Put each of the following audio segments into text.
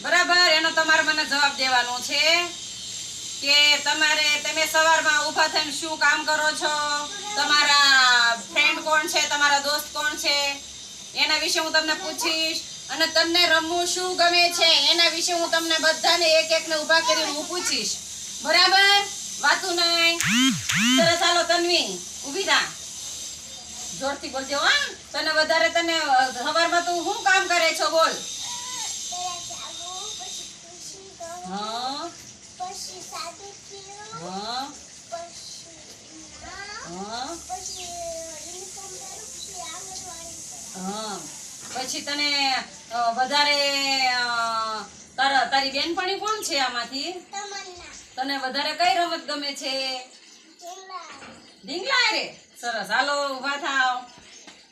બરાબર, એનો તમારે મને જવાબ દેવાનો છે કે તમે સવારમાં ઊભા થઈને શું કામ કરો છો, તમારા ફ્રેન્ડ કોણ છે, તમારા દોસ્ત કોણ છે એના વિશે હું તમને પૂછીશ, અને તમને રમવું શું ગમે છે એના વિશે હું તમને બધાને એક એકને ઊભા કરીને હું પૂછીશ. બરાબર, વાતું નહીં. સરસ, હાલો તન્વી ઊભી થા, જોરથી બોલજો. હા, તને વધારે સવારમાં તું શું કામ કરે છો બોલ. હા હા હા. પછી તને વધારે તારી બેનપણી કોણ છે આમાંથી? તને વધારે કઈ રમત ગમે છે? ઢીંગલા રે. સરસ, હાલો ઉભા થાવ.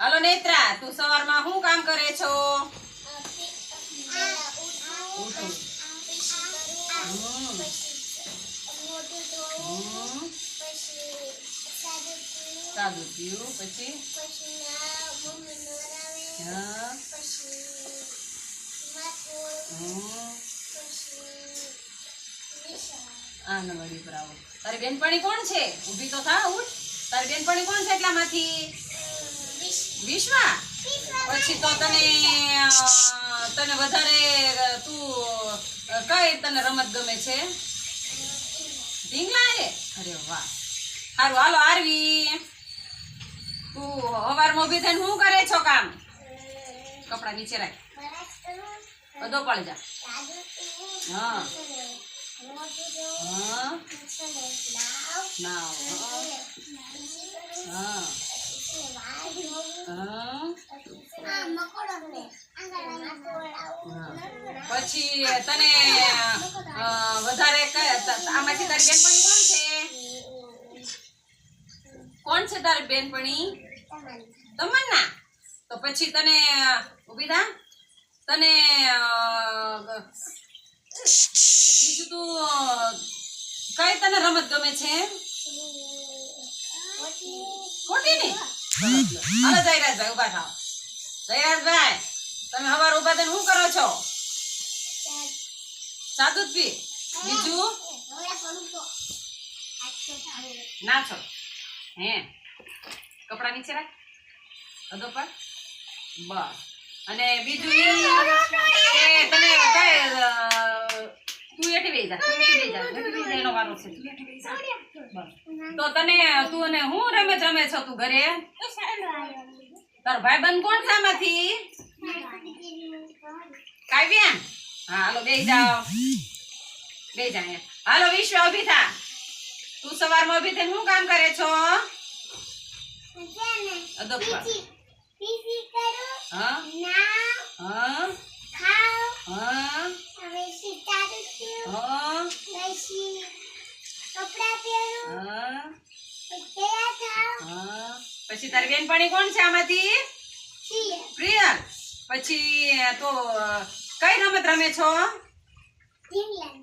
હાલો નેત્રા, તું સવારમાં શું કામ કરે છો? સાદું પીવું, પછી આંગણવાડી પર આવો. તારી બેનપણી કોણ છે? ઊભી તો થા, ઉઠ. તારી બેનપણી કોણ છે એટલામાંથી? વિશ્વા. પછી તો તને વધારે કઈ તને રમત ગમે છે? ઢીંગલા રે. અરે વાહ, સારું. હાલો આરવી, તું સવારમાં ઊભી થઈને શું કરે છો કામ? કપડા નીચે રાખ, બધો પડી જા. હા હા, નાવ. હા પછી તને વધારે આમાંથી તારી બેનપણી કોણ છે? કોણ છે તારી બેનપણી? તમન્ના. તો પછી તને ઊભી થા, તને બીજું તું કઈ તને રમત ગમે છે? ખોટી ની. હાલો જયરાજભાઈ ઉભા થાવ. જયરાજભાઈ, તમે સવાર ઉભા થઈને શું કરો છો? ચા દૂધ પી. બીજું ના છો? હે, કપડા નીચે રાખ, અધો પર. બસ. અને બીજું કે તને તું એઠી બેસી જા, એનો વારો છે. તો તું અને હું રમત રમે છો તું ઘરે? તારો ભાઈબંધ કોણ છે આમાંથી? કાવ્યા. હા, હાલો બેસી જાઓ, બેસી જા. હાલો વિશ્વ ઊભી થા, તું સવારમાં ઊભી થઈને શું કામ કરે છો? અદબ પર. હા હા હા પછી તારી બેનપણી કોણ છે આમાંથી? પ્રિયલ. પછી તો કઈ રમત રમે છો?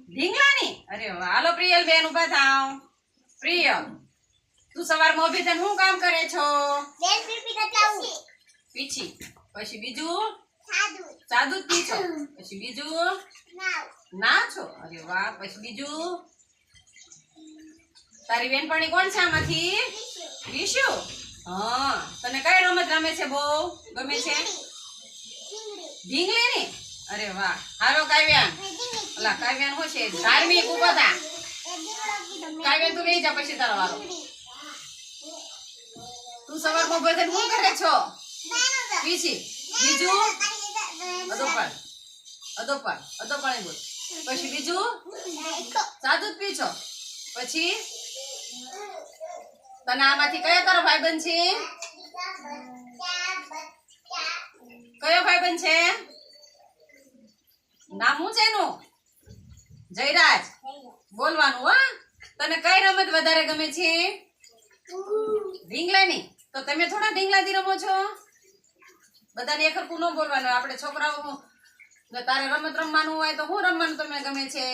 ઢીંગલાની. અરે વાહ, હાલો પ્રિયલ બેન ઉભા થાવ. પ્રિયલ, તું સવારમાં ઊભી થઈને શું કામ કરે છો? પીછી. પછી બીજું સાદું પી છો. પછી બીજું ના છો. અરે વાહ. પછી બીજું તારી બેનપણી કોણ છે આમાંથી? વિશુ. હા, તને કઈ રમત રમે છે બહુ ગમે છે? ઢીંગલી ની. અરે વાહ, હારો કાવ્યાન. ઓલા કાવ્યાન શું છે? ધાર્મિક ઉભા થા. કાવ્યાન તું બેસી જા, પછી તારો વારો. તું સવારમાં ઉભા થઈને શું કરે છો? પીછી. બીજું અધો પર બોલ. પછી બીજું સાદું પી છો. પછી તને આમાંથી કયો તારો ભાઈબંધ છે? કયો ભાઈબંધ છે? નામ શું છે એનું? જયરાજ. બોલવાનું હા. તને કઈ રમત વધારે ગમે છે? ઢીંગલાની. તો તમે થોડા ઢીંગલાથી રમો છો? બધાને એક હરખું ન બોલવાનું. આપણે છોકરાઓ તારે રમત રમવાનું હોય તો શું રમવાનું તમને ગમે છે?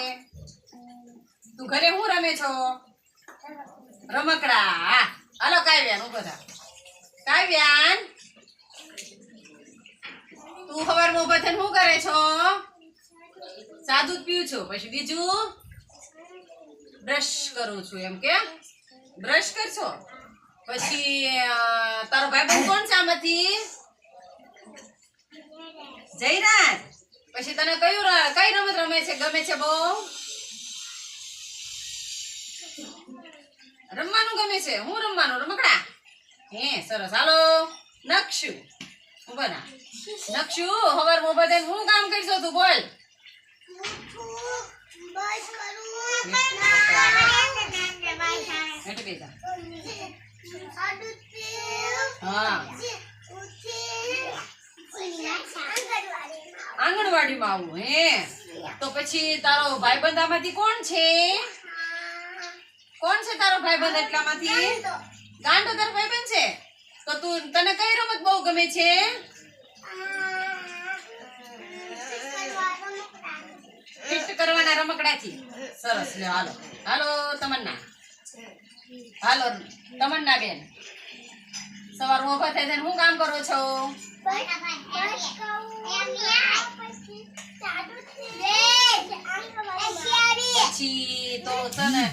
તું ઘરે શું રમે છો? રમકડા. હાલો કાવ્યાન ઉભો થા. કાવ્યાન, તું સવારમાં ઉભા થઈને શું કરે છો? ચા દૂધ પીવું છું. પછી બીજું બ્રશ કરું છું. એમ કે બ્રશ કરશો. પછી તારો ભાઈબંધ કોણ છે આમાંથી? જયરાજ. પછી તને કઈ રમત ગમે છે બહુ? રમવાનું ગમે છે. હું રમવાનું? રમકડા. હે સરસ. હાલો નક્ષુ બના. નક્ષુ હવાર મોબાઈલ દઈને હું કામ કરશો તું? બોલ. હા આંગણવાડીમાં આવું. હે તો પછી તારો ભાઈબંધ આમાંથી કોણ છે? કોણ છે તારો ભાઈબંધ? એટલામાંથી ગાંડો તારો ભાઈબંધ છે. તો તને કઈ રમત બહુ ગમે છે? ફિટ કરવાના રમકડાથી. સરસ. લ્યો હાલો. હાલો તમન્ના. હાલો તમન્ના બેન. સવાર ઉભા થાય હું કામ કરો છો? પછી તો તને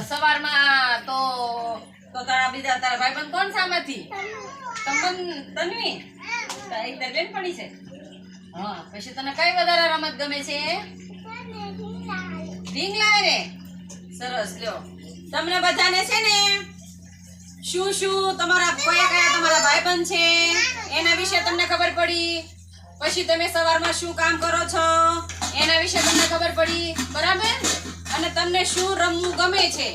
સવારમાં તો તારા ભાઈબંધ કોણ છે આમાંથી? તન્વી તારી બેનપણી છે. હા પછી તને કઈ વધારે રમત ગમે છે? ઢીંગલા રે. સરસ. લ્યો તમને બધાને છે ને શું તમારા કયા તમારા ભાઈબંધ છે એના વિશે તમને ખબર પડી. પછી તમે સવારમાં શું કામ કરો છો એના વિશે તમને ખબર પડી. બરાબર. અને તમને શું રમવું ગમે છે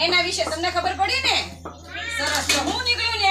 એના વિશે તમને ખબર પડી ને? સરસ. હું નીકળ્યું ને.